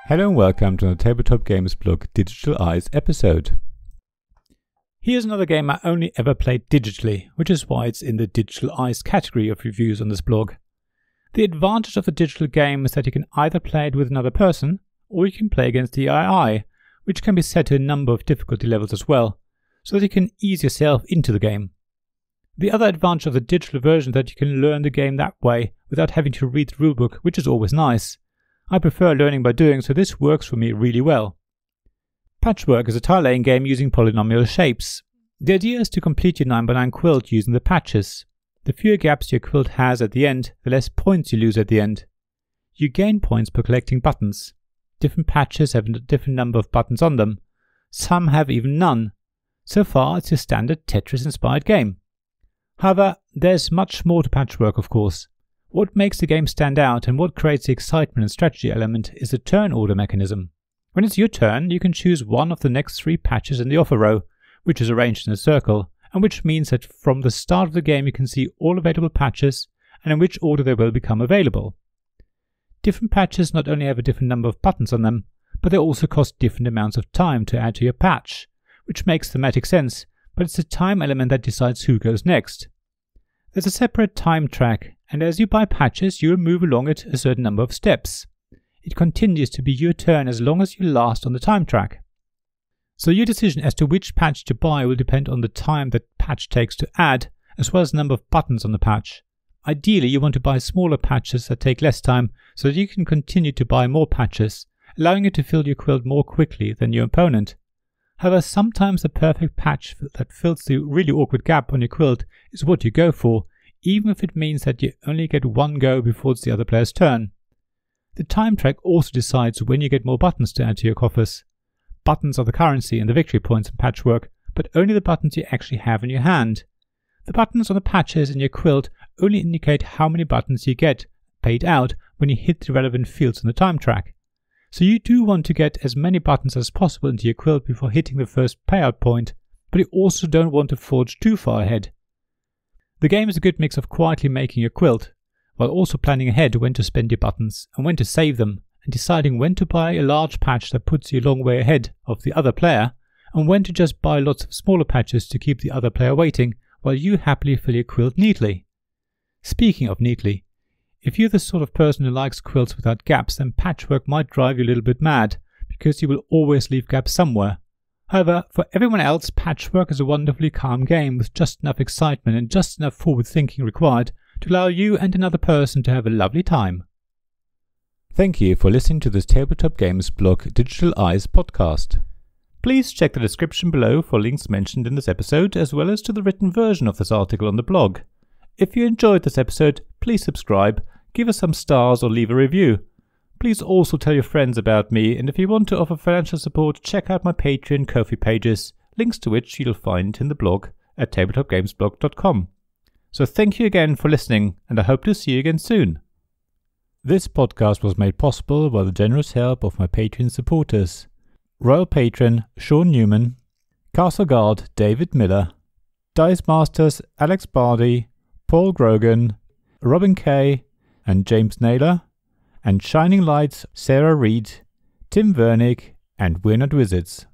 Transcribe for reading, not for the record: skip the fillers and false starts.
Hello and welcome to the Tabletop Games blog Digital Eyes episode. Here's another game I only ever played digitally, which is why it's in the Digital Eyes category of reviews on this blog. The advantage of a digital game is that you can either play it with another person, or you can play against the AI, which can be set to a number of difficulty levels as well, so that you can ease yourself into the game. The other advantage of the digital version is that you can learn the game that way without having to read the rulebook, which is always nice. I prefer learning by doing, so this works for me really well. Patchwork is a tile-laying game using polynomial shapes. The idea is to complete your 9x9 quilt using the patches. The fewer gaps your quilt has at the end, the less points you lose at the end. You gain points per collecting buttons. Different patches have a different number of buttons on them. Some have even none. So far, it's a standard Tetris-inspired game. However, there's much more to Patchwork, of course. What makes the game stand out and what creates the excitement and strategy element is the turn order mechanism. When it's your turn, you can choose one of the next 3 patches in the offer row, which is arranged in a circle, and which means that from the start of the game you can see all available patches and in which order they will become available. Different patches not only have a different number of buttons on them, but they also cost different amounts of time to add to your patch, which makes thematic sense, but it's the time element that decides who goes next. There's a separate time track, and as you buy patches you will move along it a certain number of steps. It continues to be your turn as long as you last on the time track. So your decision as to which patch to buy will depend on the time that patch takes to add, as well as the number of buttons on the patch. Ideally you want to buy smaller patches that take less time so that you can continue to buy more patches, allowing you to fill your quilt more quickly than your opponent. However, sometimes the perfect patch that fills the really awkward gap on your quilt is what you go for, even if it means that you only get one go before it's the other player's turn. The time track also decides when you get more buttons to add to your coffers. Buttons are the currency and the victory points in Patchwork, but only the buttons you actually have in your hand. The buttons on the patches in your quilt only indicate how many buttons you get paid out when you hit the relevant fields on the time track. So you do want to get as many buttons as possible into your quilt before hitting the first payout point, but you also don't want to forge too far ahead. The game is a good mix of quietly making your quilt, while also planning ahead when to spend your buttons and when to save them, and deciding when to buy a large patch that puts you a long way ahead of the other player, and when to just buy lots of smaller patches to keep the other player waiting while you happily fill your quilt neatly. Speaking of neatly, if you're the sort of person who likes quilts without gaps, then Patchwork might drive you a little bit mad, because you will always leave gaps somewhere. However, for everyone else, Patchwork is a wonderfully calm game with just enough excitement and just enough forward thinking required to allow you and another person to have a lovely time. Thank you for listening to this Tabletop Games blog Digital Eyes podcast. Please check the description below for links mentioned in this episode, as well as to the written version of this article on the blog. If you enjoyed this episode, please subscribe, give us some stars or leave a review. Please also tell your friends about me, and if you want to offer financial support, check out my Patreon and Ko-fi pages, links to which you'll find in the blog at tabletopgamesblog.com. So thank you again for listening, and I hope to see you again soon. This podcast was made possible by the generous help of my Patreon supporters: Royal Patron Sean Newman, Castle Guard David Miller, Dice Masters Alex Bardi, Paul Grogan, Robin Kay, and James Naylor, and Shining Lights Sarah Reed, Tim Vernick, and We're Not Wizards.